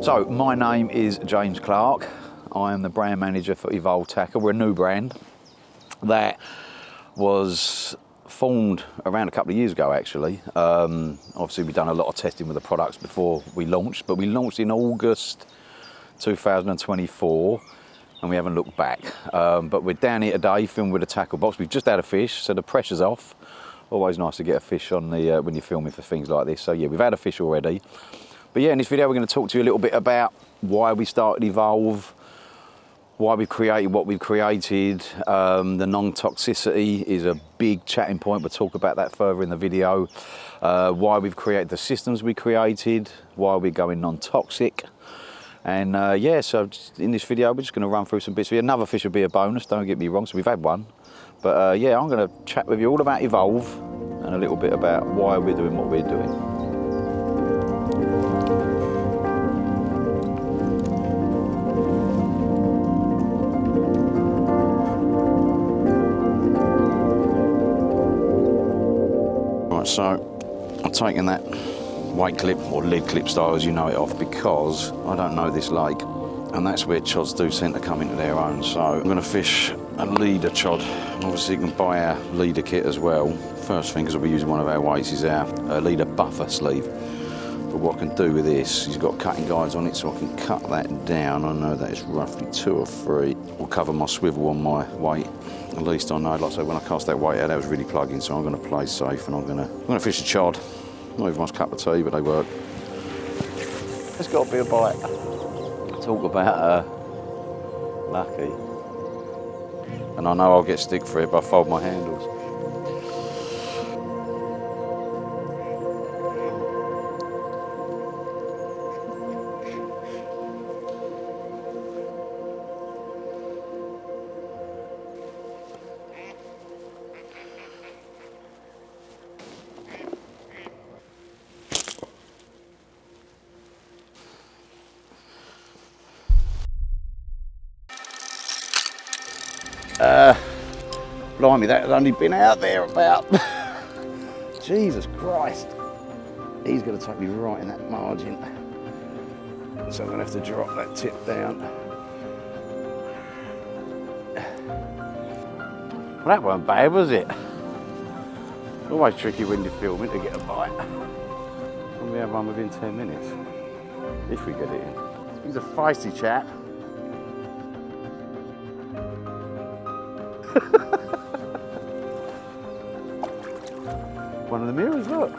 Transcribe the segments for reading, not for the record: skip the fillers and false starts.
So my name is James Clarke. I am the brand manager for Evolve Tackle. We're a new brand that was formed around a couple of years ago actually. Obviously we've done a lot of testing with the products before we launched, but we launched in August 2024 and we haven't looked back. But we're down here today filming with a tackle box. We've just had a fish, so the pressure's off. Always nice to get a fish on the when you're filming for things like this. So yeah, we've had a fish already. But yeah, in this video we're going to talk to you a little bit about why we started Evolve, why we've created what we've created. The non-toxicity is a big chatting point. We'll talk about that further in the video. Why we've created the systems we created, why we're going non-toxic. And yeah, so in this video we're just going to run through some bits. Another fish would be a bonus, don't get me wrong, so we've had one. But yeah, I'm going to chat with you all about Evolve and a little bit about why we're doing what we're doing. So I've taken that weight clip or lead clip style as you know it off because I don't know this lake and that's where chods do tend to come into their own. So I'm going to fish a leader chod. Obviously you can buy our leader kit as well. First thing, because we'll be using one of our weights, is our leader buffer sleeve. But what I can do with this, you've got cutting guides on it, so I can cut that down. I know that is roughly 2 or 3. Will cover my swivel on my weight. At least I know, like I say, when I cast that weight out, that was really plugging, so I'm going to play safe and I'm going to fish a chod. Not even my cup of tea, but they work. It's got to be a bite. Talk about lucky. And I know I'll get stick for it, but I fold my handles. Blimey, that had only been out there about, Jesus Christ. He's going to take me right in that margin. So I'm going to have to drop that tip down. Well, that wasn't bad, was it? Always tricky when you're filming to get a bite. And we have one within 10 minutes, if we get it in. He's a feisty chap. One of the mirrors, look.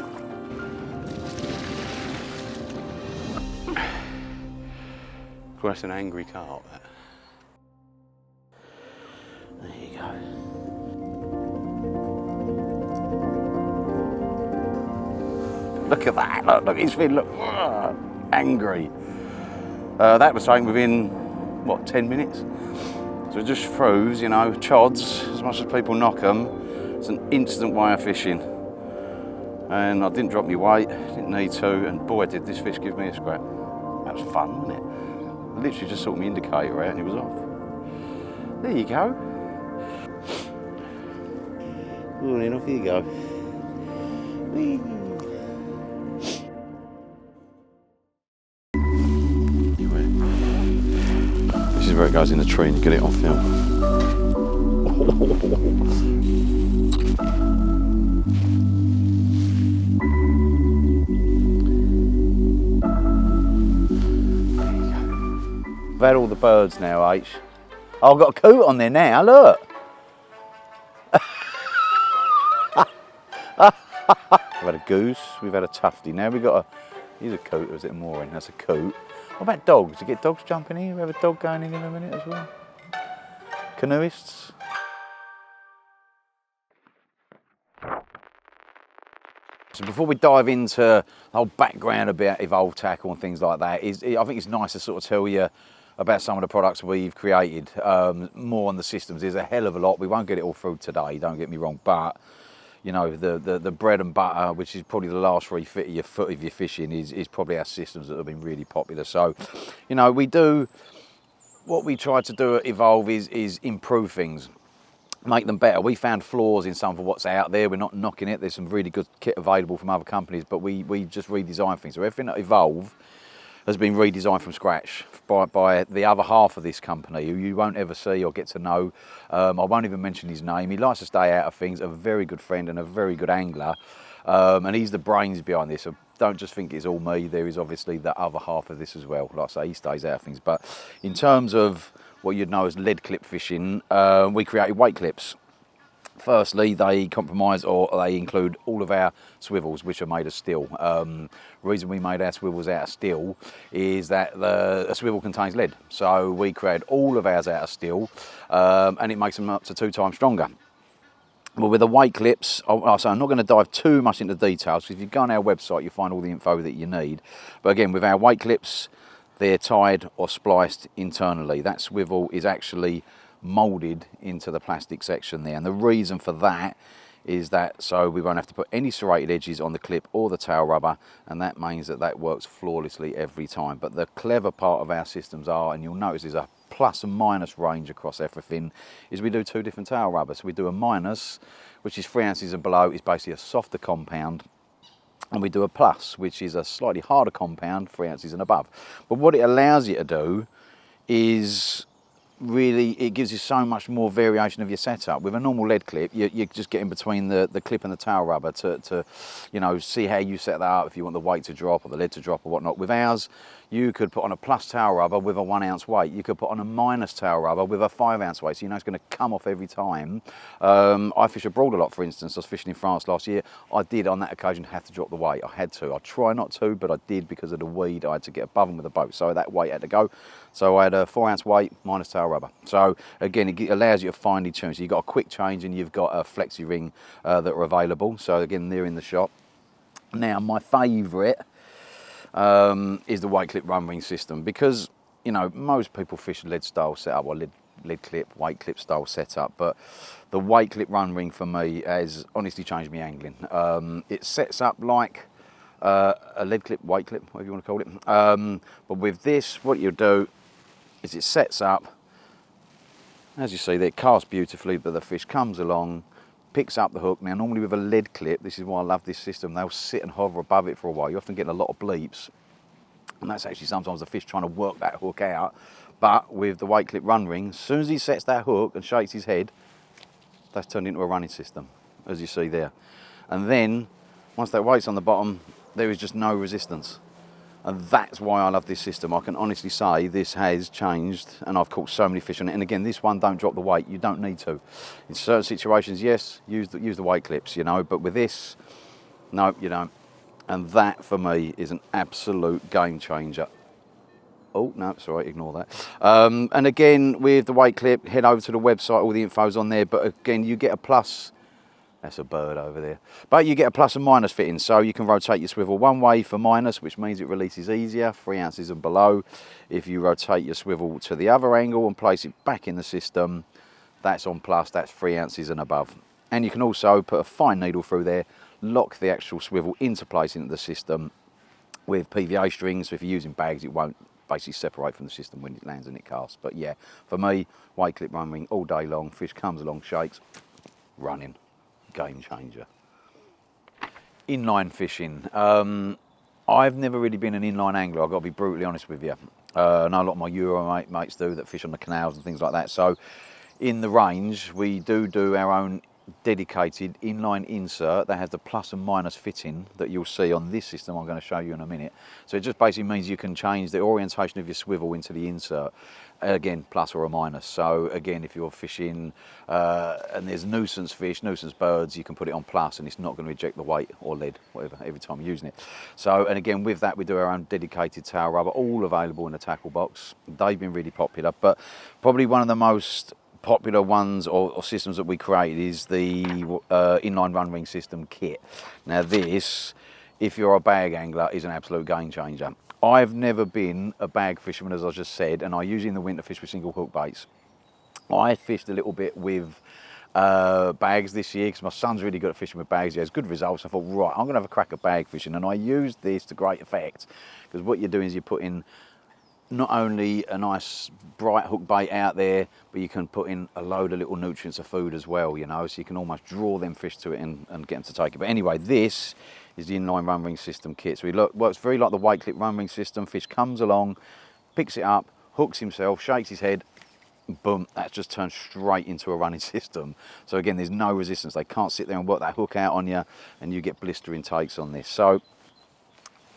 That's an angry carp, that. There you go. Look at that, look, his fin, look, angry. That was taken within, what, 10 minutes? So it just proves, you know, chods, as much as people knock them, it's an instant way of fishing. And I didn't drop my weight, didn't need to, and boy did this fish give me a scrap. That was fun, wasn't it? I literally just sorted my indicator out and it was off. There you go. Oh, then off you go. Whee. This is where it goes in the tree and get it on film. I've had all the birds now, H. Oh, I've got a coot on there now, look. We've had a goose, we've had a tufty. Now we've got a, here's a coot, or is it a mooring? That's a coot. What about dogs? Do you get dogs jumping in? We have a dog going in a minute as well. Canoeists. So before we dive into the whole background about Evolve Tackle and things like that, I think it's nice to sort of tell you about some of the products we've created, more on the systems. There's a hell of a lot. We won't get it all through today, don't get me wrong, but you know, the bread and butter, which is probably the last 3 feet of your fishing, is probably our systems that have been really popular. So, you know, we do, what we try to do at Evolve is improve things, make them better. We found flaws in some of what's out there. We're not knocking it. There's some really good kit available from other companies, but we just redesign things. So everything at Evolve, has been redesigned from scratch by the other half of this company, who you won't ever see or get to know. I won't even mention his name. He likes to stay out of things, a very good friend and a very good angler. And he's the brains behind this. So don't just think it's all me. There is obviously the other half of this as well. Like I say, he stays out of things. But in terms of what you'd know as lead clip fishing, we created weight clips. Firstly, they compromise or they include all of our swivels, which are made of steel. The reason we made our swivels out of steel is that a swivel contains lead. So we created all of ours out of steel, and it makes them up to 2 times stronger. Well, with the weight clips, so I'm not going to dive too much into details, because if you go on our website, you'll find all the info that you need. But again, with our weight clips, they're tied or spliced internally. That swivel is actually moulded into the plastic section there, and the reason for that is that so we won't have to put any serrated edges on the clip or the tail rubber, and that means that works flawlessly every time. But the clever part of our systems are, and you'll notice there's a plus and minus range across everything, is we do 2 different tail rubbers. So we do a minus, which is 3 ounces and below, is basically a softer compound, and we do a plus, which is a slightly harder compound, 3 ounces and above. But what it allows you to do is really, it gives you so much more variation of your setup. With a normal lead clip, you just get in between the clip and the tail rubber to you know, see how you set that up, if you want the weight to drop or the lead to drop or whatnot. With ours, you could put on a plus tail rubber with a 1 ounce weight. You could put on a minus tail rubber with a 5 ounce weight, so you know it's going to come off every time. I fish abroad a lot, for instance. I was fishing in France last year. I did on that occasion have to drop the weight. I had to. I try not to, but I did because of the weed. I had to get above them with the boat, so that weight had to go. So I had a 4 ounce weight minus tail rubber. So again, it allows you to finely tune. So you've got a quick change and you've got a flexi ring that are available. So again, they're in the shop. Now, my favourite is the weight clip run ring system, because you know most people fish lead style setup or lead clip, weight clip style setup, but the weight clip run ring for me has honestly changed me angling. It sets up like a lead clip, weight clip, whatever you want to call it. But with this, what you do is it sets up, as you see there, it casts beautifully, but the fish comes along, picks up the hook. Now, normally with a lead clip, this is why I love this system, they'll sit and hover above it for a while. You often get a lot of bleeps, and that's actually sometimes the fish trying to work that hook out. But with the weight clip run ring, as soon as he sets that hook and shakes his head, that's turned into a running system, as you see there. And then, once that weight's on the bottom, there is just no resistance. And that's why I love this system. I can honestly say this has changed, and I've caught so many fish on it. And again, this one, don't drop the weight. You don't need to. In certain situations, yes, use the weight clips, you know, but with this, no, you don't. And that, for me, is an absolute game changer. Oh, no, sorry, ignore that. And again, with the weight clip, head over to the website, all the info's on there. But again, you get a plus. That's a bird over there. But you get a plus and minus fitting, so you can rotate your swivel one way for minus, which means it releases easier, 3 ounces and below. If you rotate your swivel to the other angle and place it back in the system, that's on plus, that's 3 ounces and above. And you can also put a fine needle through there, lock the actual swivel into place into the system with PVA strings, so if you're using bags, it won't basically separate from the system when it lands and it casts. But yeah, for me, weight clip run ring all day long, fish comes along, shakes, running. Game changer. Inline fishing. I've never really been an inline angler, I've got to be brutally honest with you. I know a lot of my Euro mates do, that fish on the canals and things like that. So in the range, we do our own dedicated inline insert that has the plus and minus fitting that you'll see on this system I'm going to show you in a minute. So it just basically means you can change the orientation of your swivel into the insert, again, plus or a minus. So again, if you're fishing and there's nuisance fish, nuisance birds, you can put it on plus and it's not going to reject the weight or lead, whatever, every time you're using it. So, and again, with that, we do our own dedicated tail rubber, all available in the tackle box. They've been really popular, but probably one of the most popular ones or systems that we created is the inline run ring system kit. Now this, if you're a bag angler, is an absolute game changer. I've never been a bag fisherman, as I just said, and I usually in the winter fish with single hook baits. I fished a little bit with bags this year because my son's really good at fishing with bags. He has good results. I thought, right, I'm going to have a crack at bag fishing, and I used this to great effect because what you're doing is you're putting not only a nice bright hook bait out there, but you can put in a load of little nutrients of food as well, you know, so you can almost draw them fish to it and get them to take it. But anyway, this is the inline run ring system kit. So it works very like the weight clip run ring system. Fish comes along, picks it up, hooks himself, shakes his head, boom, that's just turned straight into a running system. So again, there's no resistance. They can't sit there and work that hook out on you, and you get blistering takes on this. So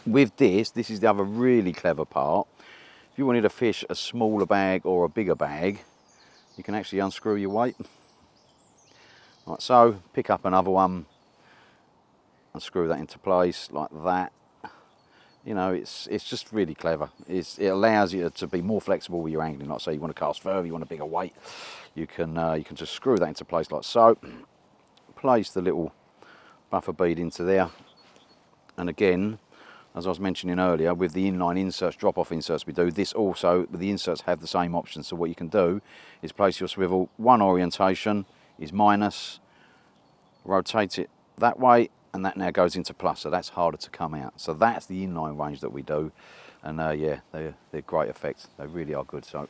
with this is the other really clever part. If you wanted to fish a smaller bag or a bigger bag, you can actually unscrew your weight. Like so, pick up another one, unscrew that into place like that. You know, it's just really clever. It allows you to be more flexible with your angling. Like say you want to cast further, you want a bigger weight, you can just screw that into place like so. Place the little buffer bead into there, and again, as I was mentioning earlier, with the inline inserts, drop-off inserts we do, this also, the inserts have the same option. So what you can do is place your swivel, one orientation is minus, rotate it that way, and that now goes into plus, so that's harder to come out. So that's the inline range that we do, and yeah, they're great effects. They really are good. So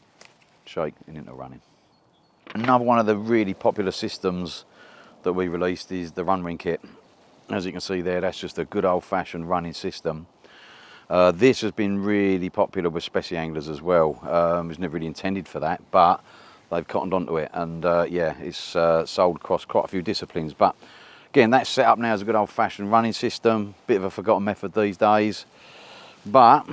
shake and into running. Another one of the really popular systems that we released is the run ring kit. As you can see there, that's just a good old-fashioned running system. This has been really popular with specie anglers as well. It was never really intended for that, but they've cottoned onto it, and yeah, it's sold across quite a few disciplines. But again, that's set up now as a good old-fashioned running system. Bit of a forgotten method these days. But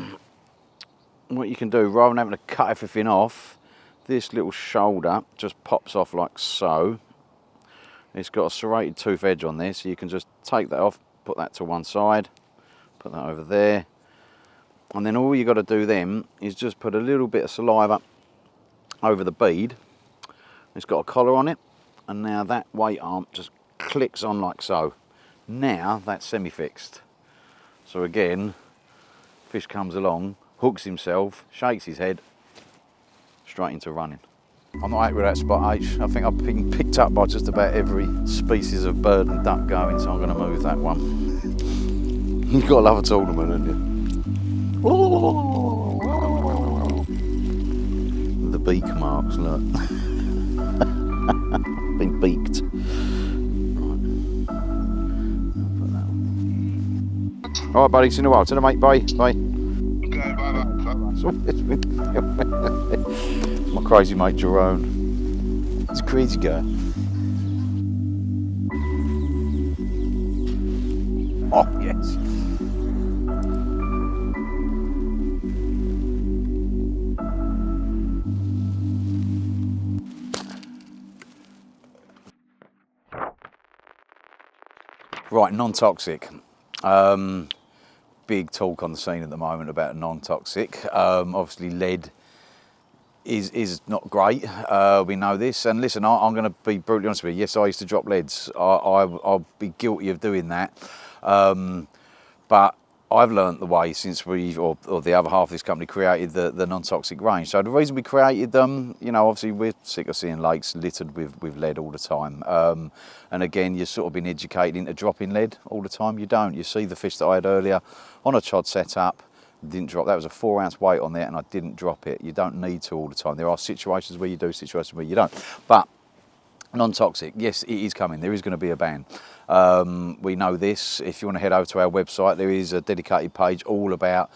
what you can do, rather than having to cut everything off, this little shoulder just pops off like so. It's got a serrated tooth edge on this, so you can just take that off, put that to one side, put that over there, and then all you got to do then is just put a little bit of saliva over the bead. It's got a collar on it, and now that weight arm just clicks on like so. Now that's semi-fixed. So again, fish comes along, hooks himself, shakes his head, straight into running. I'm not happy with that spot H. I think I've been picked up by just about every species of bird and duck going, so I'm going to move that one. You've got to love a tournament, haven't you? The beak marks, look. Been beaked. Right. All right, buddy, see you in a while. Tell them, mate, bye. Bye. Okay, bye-bye. My crazy mate Jerome. It's a crazy guy. Oh, yes. Right, non-toxic. Big talk on the scene at the moment about non-toxic. Obviously lead is not great, we know this, and listen, I'm going to be brutally honest with you. Yes, I used to drop leads. I'll be guilty of doing that, but I've learnt the way since or the other half of this company created the non-toxic range. So the reason we created them, you know, obviously we're sick of seeing lakes littered with lead all the time, and again, you're sort of been educated into dropping lead all the time. You don't. You see the fish that I had earlier on a chod setup, didn't drop. That was a 4 ounce weight on there, and I didn't drop it. You don't need to all the time. There are situations where you do, situations where you don't. But non-toxic, yes, it is coming. There is going to be a ban. We know this. If you want to head over to our website, there is a dedicated page all about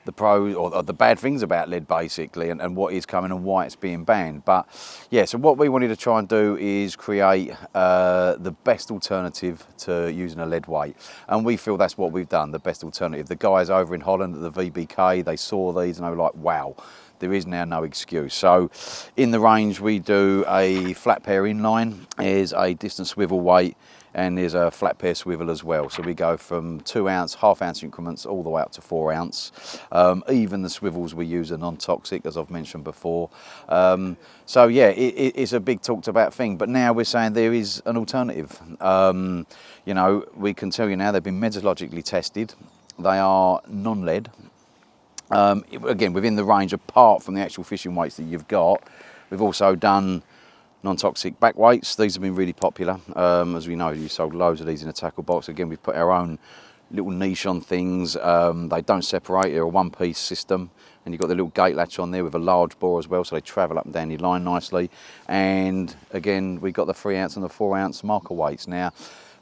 the pros or the bad things about lead, basically, and what is coming and why it's being banned. But yeah, so what we wanted to try and do is create the best alternative to using a lead weight, and we feel that's what we've done, the best alternative. The guys over in Holland at the VBK, they saw these and they were like, wow, there is now no excuse. So in the range we do a flat pair inline, is a distance swivel weight, and there's a flat pair swivel as well. So we go from 2 ounce, half ounce increments all the way up to 4 ounce. Even the swivels we use are non-toxic, as I've mentioned before. So yeah, it's a big talked about thing, but now we're saying there is an alternative. You know, we can tell you now they've been methodologically tested. They are non-lead. Again, within the range, apart from the actual fishing weights that you've got, we've also done non-toxic back weights. These have been really popular. As we know, you sold loads of these in a tackle box. Again, we've put our own little niche on things. They don't separate, they're a one-piece system. And you've got the little gate latch on there with a large bore as well, so they travel up and down your line nicely. And again, we've got the 3 ounce and the 4 ounce marker weights. Now,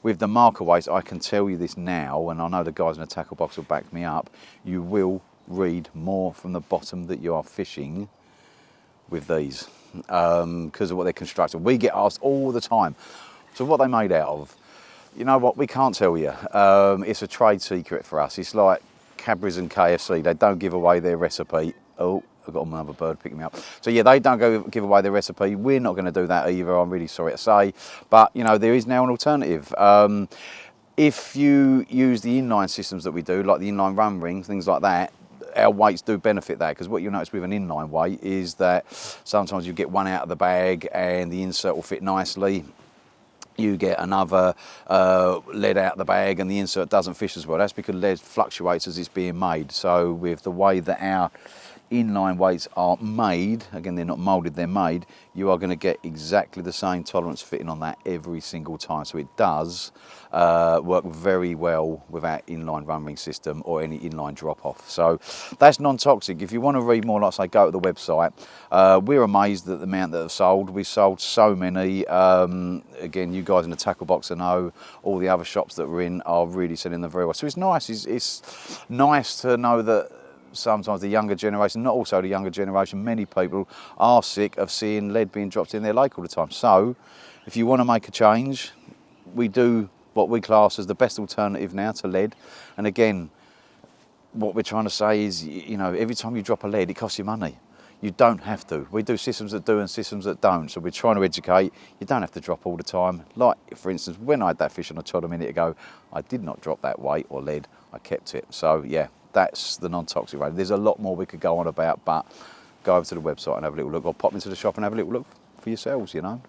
with the marker weights, I can tell you this now, and I know the guys in the tackle box will back me up, you will read more from the bottom that you are fishing with these, because of what they're constructed. We get asked all the time, so what are they made out of? You know what, we can't tell you. It's a trade secret for us. It's like Cadbury's and KFC, they don't give away their recipe. Oh, I've got another bird picking me up. So yeah, they don't give away their recipe. We're not going to do that either, I'm really sorry to say. But you know, there is now an alternative. If you use the inline systems that we do, like the inline run rings, things like that, our weights do benefit that, because what you'll notice with an inline weight is that sometimes you get one out of the bag and the insert will fit nicely. You get another lead out of the bag and the insert doesn't fish as well. That's because lead fluctuates as it's being made. So with the way that our inline weights are made, again, they're not moulded, they're made, you are going to get exactly the same tolerance fitting on that every single time. So it does work very well with our inline run ring system or any inline drop off. So that's NonToxic. If you want to read more, like I say, go to the website. We're amazed at the amount that have sold. We've sold so many. Again, you guys in the tackle box, I know all the other shops that we're in are really selling them very well. So it's nice. It's nice to know that sometimes the younger generation, not also the younger generation, many people are sick of seeing lead being dropped in their lake all the time. So if you want to make a change, we do what we class as the best alternative now to lead. And again, what we're trying to say is, you know, every time you drop a lead, it costs you money. You don't have to. We do systems that do and systems that don't. So we're trying to educate. You don't have to drop all the time. Like, for instance, when I had that fish on a chod a minute ago, I did not drop that weight or lead. I kept it. So yeah, that's the NonToxic range. There's a lot more we could go on about, but go over to the website and have a little look, or pop into the shop and have a little look for yourselves, you know.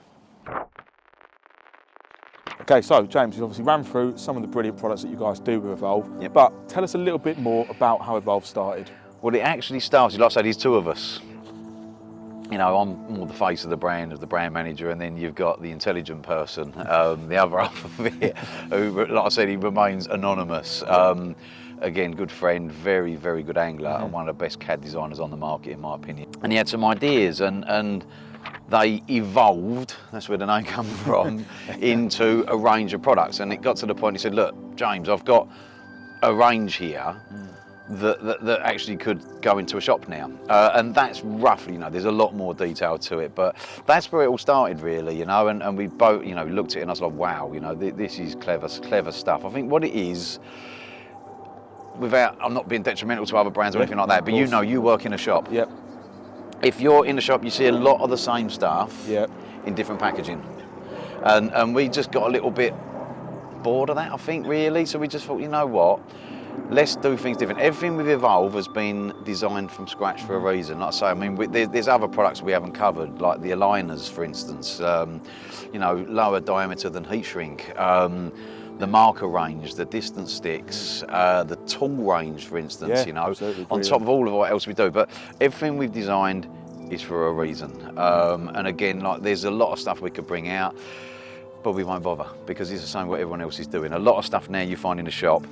Okay, so James, you obviously ran through some of the brilliant products that you guys do with Evolve, Yep. but tell us a little bit more about how Evolve started. Well, it actually started, like I said, there's 2 of us. You know, I'm more the face of the brand, as the brand manager, and then you've got the intelligent person, the other half of it, who, like I said, he remains anonymous. Again, good friend, very, very good angler, and one of the best CAD designers on the market, in my opinion. And he had some ideas, and they evolved, that's where the name comes from, into a range of products. And it got to the point, he said, look, James, I've got a range here that actually could go into a shop now. And that's roughly, you know, there's a lot more detail to it, but that's where it all started really, you know, and we both, you know, looked at it and I was like, wow, you know, this is clever stuff. I think what it is, I'm not being detrimental to other brands or anything like that, but you know, you work in a shop. Yep. If you're in the shop, you see a lot of the same stuff in different packaging. And we just got a little bit bored of that, I think, really. So we just thought, you know what, let's do things different. Everything with Evolve has been designed from scratch for a reason. Like I say, I mean, there's other products we haven't covered, like the aligners, for instance, you know, lower diameter than heat shrink. The marker range, the distance sticks, the tool range, for instance, you know, on top of all of what else we do. But everything we've designed is for a reason. And again, like, there's a lot of stuff we could bring out, but we won't bother because it's the same what everyone else is doing. A lot of stuff now you find in the shop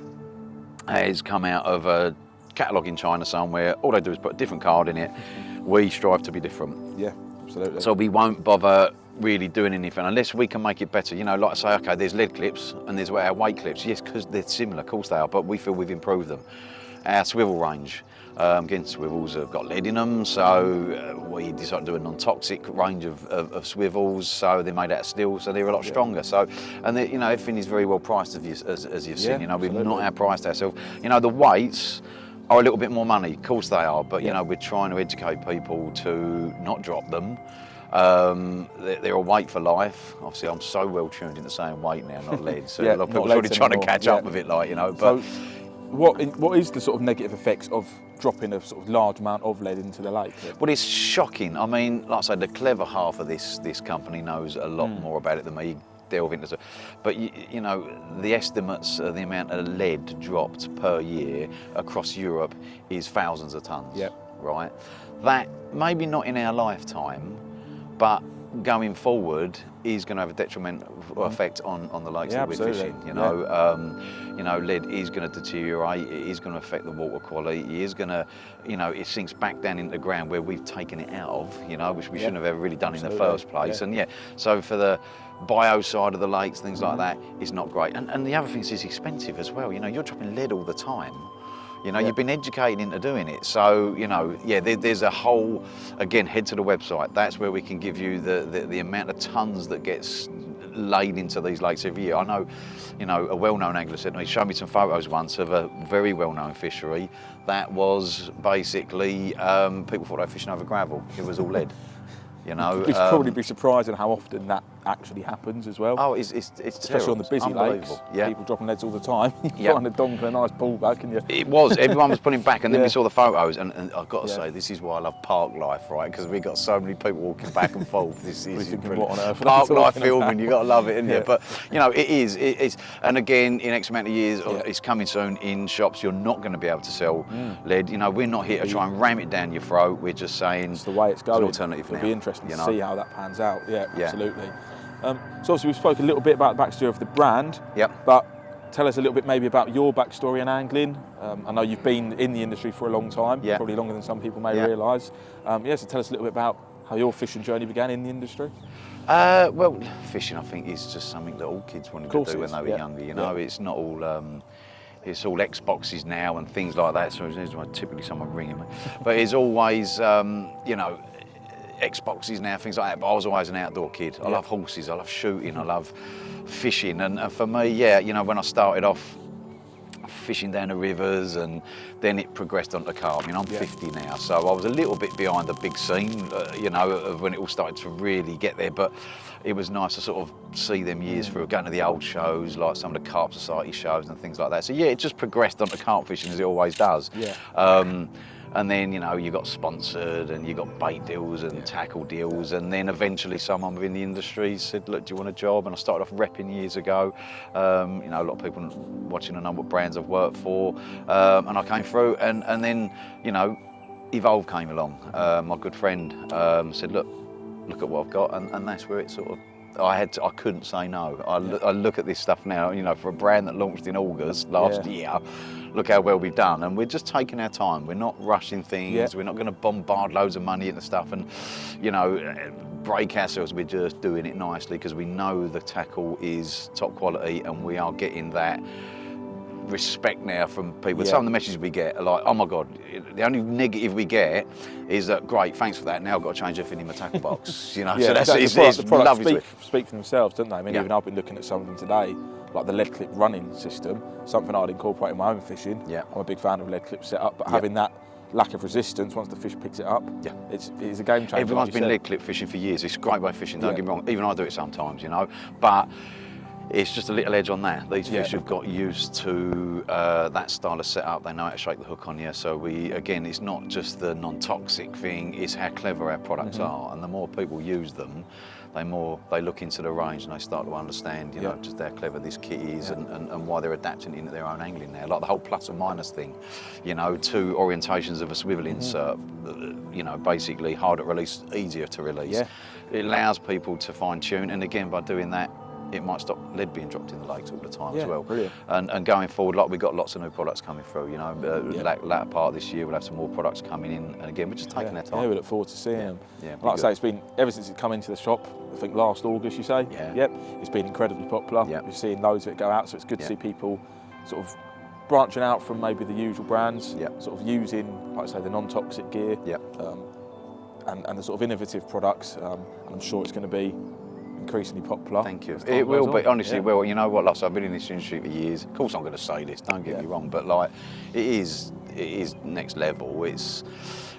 has come out of a catalogue in China somewhere. All they do is put a different card in it. We strive to be different. Yeah, absolutely. So we won't bother really doing anything unless we can make it better. You know, like I say, okay, there's lead clips and there's our weight clips. Yes, because they're similar, of course they are, but we feel we've improved them. Our swivel range, again, swivels have got lead in them, so we decided to do a non-toxic range of swivels, so they're made out of steel, so they're a lot stronger. So, and you know, everything is very well priced, as you've seen. You know, we've not outpriced ourselves. You know, the weights are a little bit more money, of course they are, but you know, we're trying to educate people to not drop them. They're a weight for life. Obviously, I'm so well tuned into saying weight now, not lead. So a lot of people are really trying to catch up with it, like, you know. But so what is the sort of negative effects of dropping a sort of large amount of lead into the lake? Well, it's shocking. I mean, like I say, the clever half of this company knows a lot more about it than me. Delve into it. But you know, the estimates of the amount of lead dropped per year across Europe is thousands of tons. Yep. Right. That maybe not in our lifetime, but going forward is going to have a detrimental effect on the lakes Yeah, that we're absolutely. fishing. You know, lead is going to deteriorate. It is going to affect the water quality. It is going to, you know, it sinks back down into the ground where we've taken it out of. You know, which we shouldn't have ever really done in the first place. And so for the bio side of the lakes, things like that, it's not great. And the other thing is it's expensive as well. You know, you're dropping lead all the time. You know, you've been educated into doing it. So, you know, there's a whole, again, head to the website. That's where we can give you the amount of tons that gets laid into these lakes every year. I know, you know, a well-known angler said to me, showed me some photos once of a very well-known fishery that was basically, people thought they were fishing over gravel. It was all lead. You know, You'd probably be surprised at how often that actually happens as well. Oh, it's especially on the busy lakes. Yeah. People dropping leads all the time. You find a donk and a nice ball back, and you. It was. Everyone was putting back, and then we saw the photos, and I've got to say, this is why I love park life, right? Because we got so many people walking back and forth. This is thinking, what on earth? Park life filming. You got to love it, isn't you? But you know, it is. It's, and again, in X amount of years, it's coming soon in shops. You're not going to be able to sell lead. You know, we're not here to try and ram it down your throat. We're just saying it's the way it's going. It's an alternative. It'll be interesting to see how that pans out. Yeah, absolutely. So obviously we spoke a little bit about the backstory of the brand. Yep. But tell us a little bit maybe about your backstory in angling. I know you've been in the industry for a long time, probably longer than some people may realise. So tell us a little bit about how your fishing journey began in the industry. Well, fishing, I think, is just something that all kids wanted to do when they were younger. You know, it's not all. It's all Xboxes now and things like that. So there's typically someone ringing me, but it's always, you know, Xboxes now, things like that. But I was always an outdoor kid. I love horses. I love shooting. I love fishing. And for me, you know, when I started off fishing down the rivers, and then it progressed onto carp. You know, I'm 50 now, so I was a little bit behind the big scene, you know, of when it all started to really get there. But it was nice to sort of see them years through, going to the old shows, like some of the Carp Society shows and things like that. So it just progressed onto carp fishing as it always does. And then, you know, you got sponsored and you got bait deals and tackle deals, and then eventually someone within the industry said, look, do you want a job? And I started off repping years ago. You know, a lot of people watching to know what brands I've worked for, and I came through, and then, you know, Evolve came along. My good friend said, look at what I've got, and that's where it sort of, I couldn't say no. I look at this stuff now, you know, for a brand that launched in August last year, look how well we've done, and we're just taking our time. We're not rushing things. We're not going to bombard loads of money into stuff and, you know, break ourselves. We're just doing it nicely because we know the tackle is top quality, and we are getting that respect now from people. Some of the messages we get are like, oh my God, the only negative we get is that, great, thanks for that, now I've got to change everything in my tackle box. You know, so that's the products lovely. speak for themselves, don't they? I mean, even I've been looking at some of them today, like the lead clip running system, something I'd incorporate in my own fishing. I'm a big fan of lead clip setup, but having that lack of resistance once the fish picks it up, it's a game changer. Everyone's been lead clip fishing for years. It's a great way of fishing, don't get me wrong. Even I do it sometimes, you know, but it's just a little edge on that. These fish have got used to that style of setup. They know how to shake the hook on you. So again, it's not just the non-toxic thing, it's how clever our products are. And the more people use them, they look into the range and they start to understand, you know, just how clever this kit is and why they're adapting it into their own angling now. Like the whole plus or minus thing, you know, 2 orientations of a swivel insert, you know, basically harder to release, easier to release. It allows people to fine tune, and again, by doing that, it might stop lead being dropped in the lakes all the time as well. Brilliant. And going forward, like, we've got lots of new products coming through, you know, latter part of this year we'll have some more products coming in, and again, we're just taking our time. Yeah, we look forward to seeing them. Like I say, it's been, ever since it come into the shop, I think last August you say? It's been incredibly popular. We're seeing loads of it go out, so it's good to see people sort of branching out from maybe the usual brands, sort of using, like I say, the non-toxic gear, and the sort of innovative products, and I'm sure it's going to be increasingly popular. Thank you. It will be, honestly, well, you know what, like, so I've been in this industry for years. Of course I'm going to say this, don't get me wrong, but like, it is next level. It's,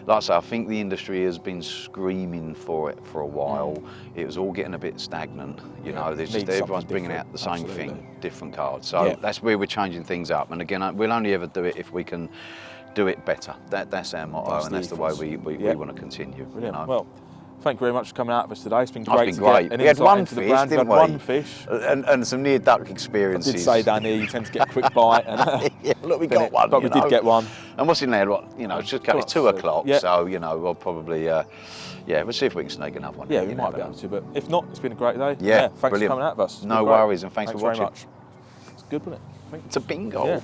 like I say, I think the industry has been screaming for it for a while. It was all getting a bit stagnant, you know, there's just, everyone's bringing out the same thing, different cards. So that's where we're changing things up. And again, we'll only ever do it if we can do it better. That's our motto, and that's the way we want to continue. Brilliant. You know? Well, thank you very much for coming out with us today. It's been great. It's been great. Get an We had insight one into the fish, brand. didn't We had we? one fish. And some near duck I experiences. did say down here you tend to get a quick bite. And, Yeah, look, we got one. But we did get one. And what's in there? What, you know, it's just it's 2 o'clock, so you know we'll probably we'll see if we can snake another one. Yeah, in, we you might never be know. able to. But if not, it's been a great day. Yeah, thanks brilliant. for coming out with us. It's No been great. worries, and thanks for very watching. much. It's good, wasn't it? It's a bingo. Yeah.